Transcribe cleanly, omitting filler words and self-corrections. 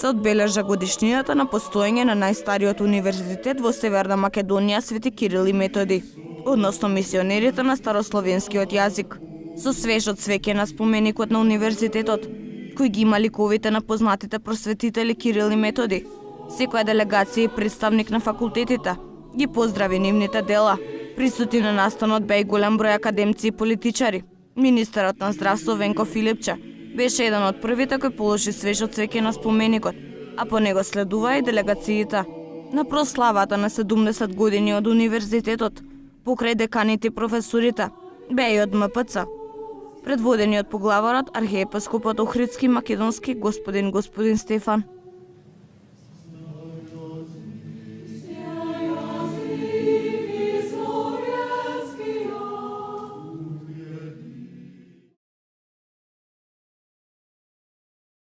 Се одбележа годишнината на постоење на најстариот универзитет во Северна Македонија Свети Кирил и Методи, односно мисионерите на старословенскиот јазик, со свежот свеќе на споменикот на универзитетот, кои ги има ликовите на познатите просветители Кирил и Методи. Секоја делегација и представник на факултетите ги поздрави нивните дела. Присутни на настанот беа и голем број академци и политичари. Министерот на здравство Венко Филипче беше еден од првите кој положи свежот цвеќе на споменикот, а по него следува и делегациите. На прославата на 70 години од универзитетот, покрај деканите и професорите, беа и од МПЦ. Предводени од поглаварот архиепископот Охридски Македонски господин Стефан.